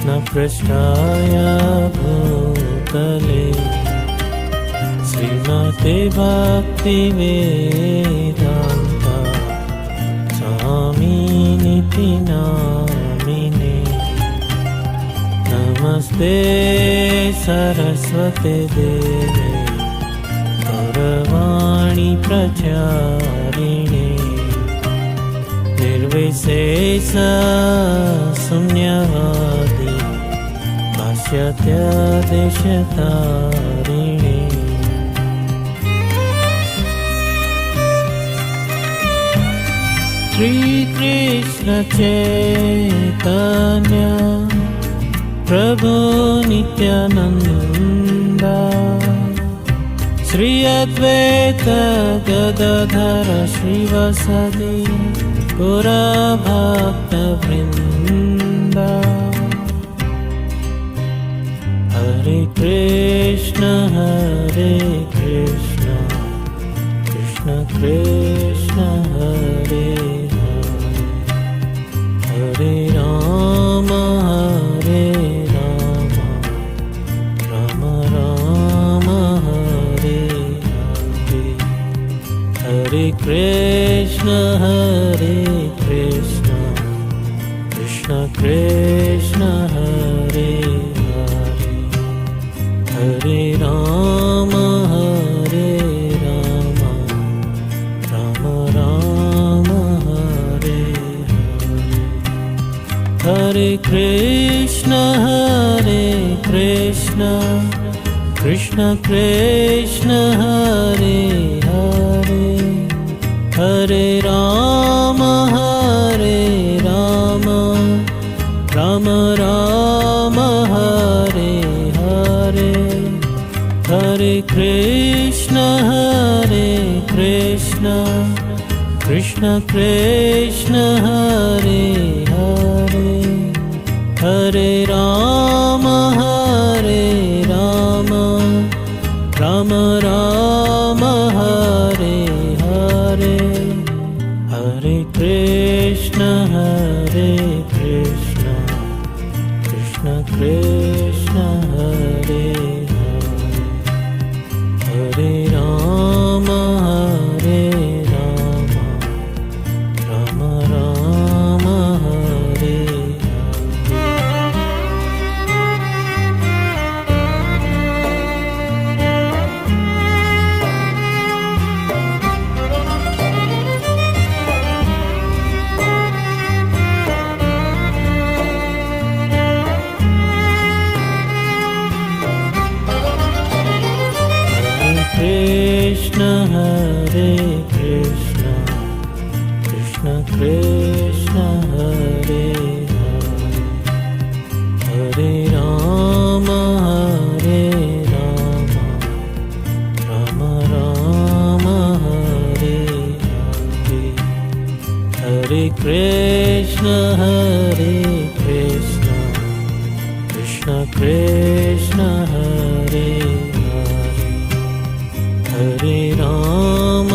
कृष्णपृष्ठाय भूतले श्रीमते भक्तिवेदान्ता स्वामिनिति नामिने। नमस्ते सरस्वते देवे गौरवाणी प्रचारिणे निर्विशेष शून्यवादी पाश्चात्यदेशतारिणे। श्री कृष्ण चैतन्य प्रभु नित्यानंद श्री अद्वैत गदाधर श्रीवासदि गौर भक्तवृंद। हरे कृष्ण कृष्ण कृष्ण हरे हरे राम राम राम हरे हरे। हरे कृष्ण कृष्ण कृष्ण हरे हरे। हरे राम राम राम हरे हरे। हरे कृष्ण कृष्ण कृष्ण हरे हरे। हरे राम राम राम हरे हरे। हरे कृष्ण कृष्ण कृष्ण हरे हरे। हरे राम राम राम हरे हरे। हरे कृष्ण कृष्ण कृष्ण हरे हरे। हरे राम राम राम हरे कृष्ण कृष्ण कृष्ण हरे हरे। हरे राम राम राम हरे हरे। हरे कृष्ण कृष्ण कृष्ण हरे हरे। हरे राम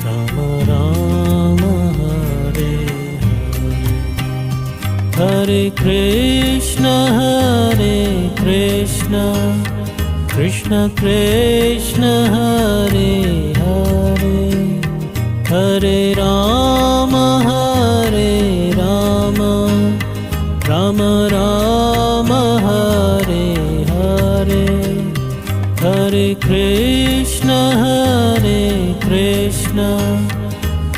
राम राम हरे हरे। हरे कृष्ण कृष्ण कृष्ण हरे हरे। हरे राम राम राम हरे हरे। हरे कृष्ण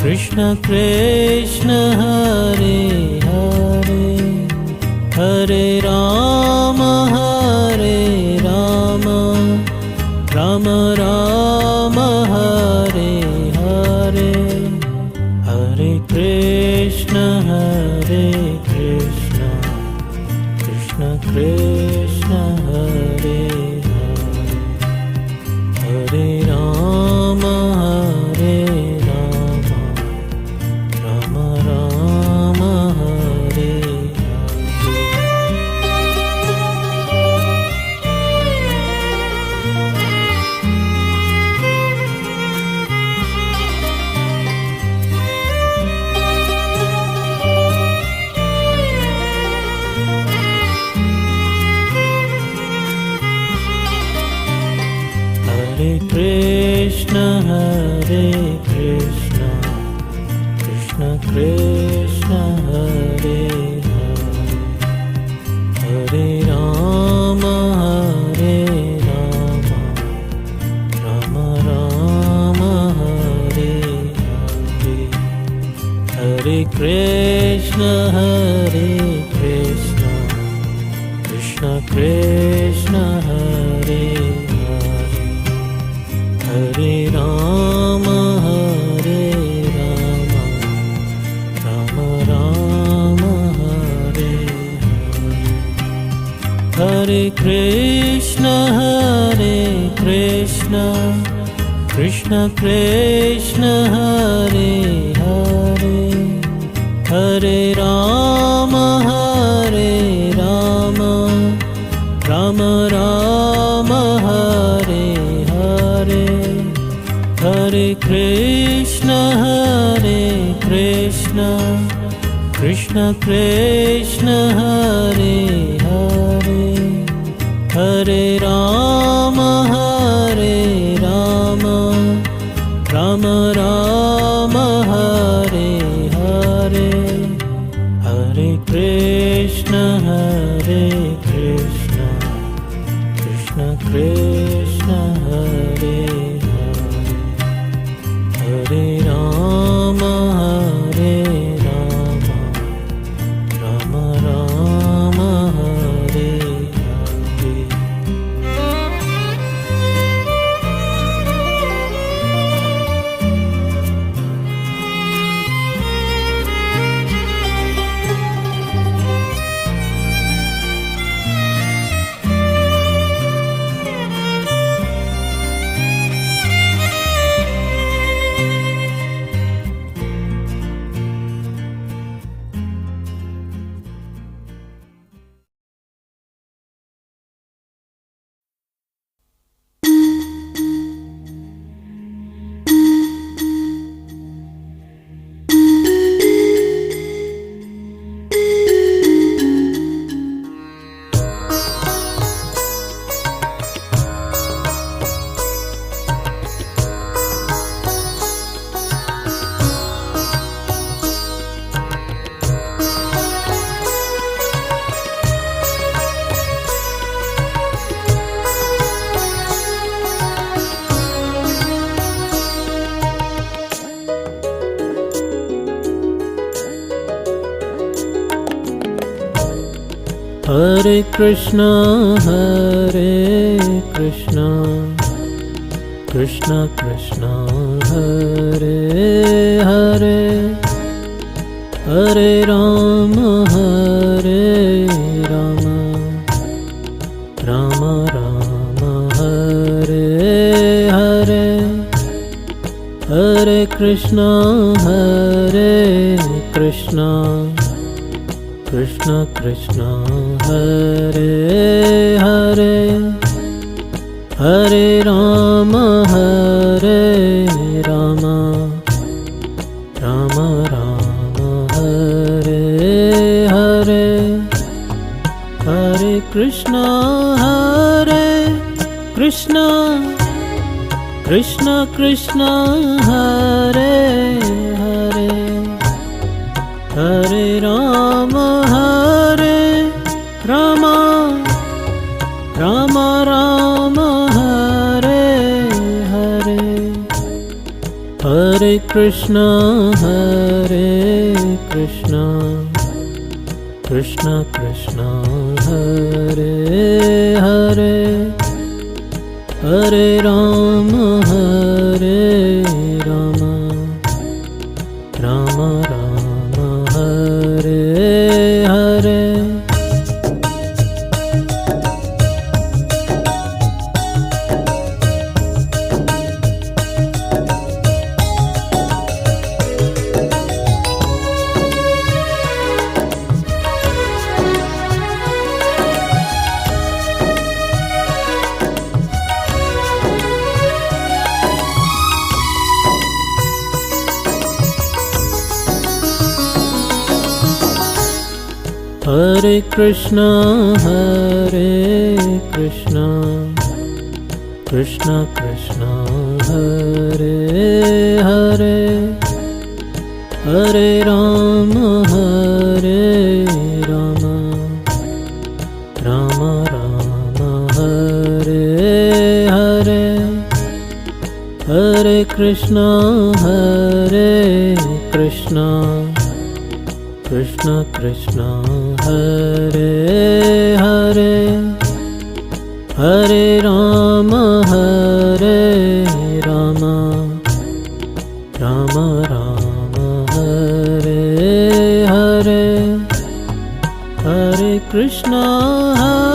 कृष्ण कृष्ण हरे हरे। हरे राम राम राम हरे हरे। हरे कृष्ण कृष्ण कृष्ण हरे हरे। हरे Ram Ram Ram Hare Hare. Krishna Krishna Hare Hare, Hare Rama Hare Rama, Rama Rama Hare Hare, Hare Krishna Krishna Krishna Hare Hare, Hare Rama Hare Rama, Rama Rama Hare Hare, Hare Krishna Krishna Krishna Hare Hare, Hare Rama Hare Rama, Rama Rama Hare Hare, Hare Krishna Krishna Krishna Hare Hare, Hare Rama Hare Rama, Rama Rama Hare Hare, Hare Krishna Krishna Krishna Hare Hare, Hare Rama Hare Rama, Rama Rama Hare Hare. Hare Krishna Krishna Krishna Hare Hare, Hare Rama Hare Rama, Rama Rama Hare Hare, Hare Krishna Krishna Krishna Hare Hare, Hare Rama Hare Rama, Rama Rama Hare Hare, Hare Krishna Krishna Krishna Hare Hare, Hare Rama Hare Rama, Rama Rama Hare Hare, Hare Krishna Krishna Krishna Hare Hare, Hare Rama Hare Rama, Rama Rama Hare Hare. Hare Krishna Krishna Krishna Hare Hare, Hare Rama, Rama Rama, Hare Hare, Hare Krishna, Krishna Krishna, Hare Hare, Hare Rama, Rama Rama, Hare Hare, Hare Krishna.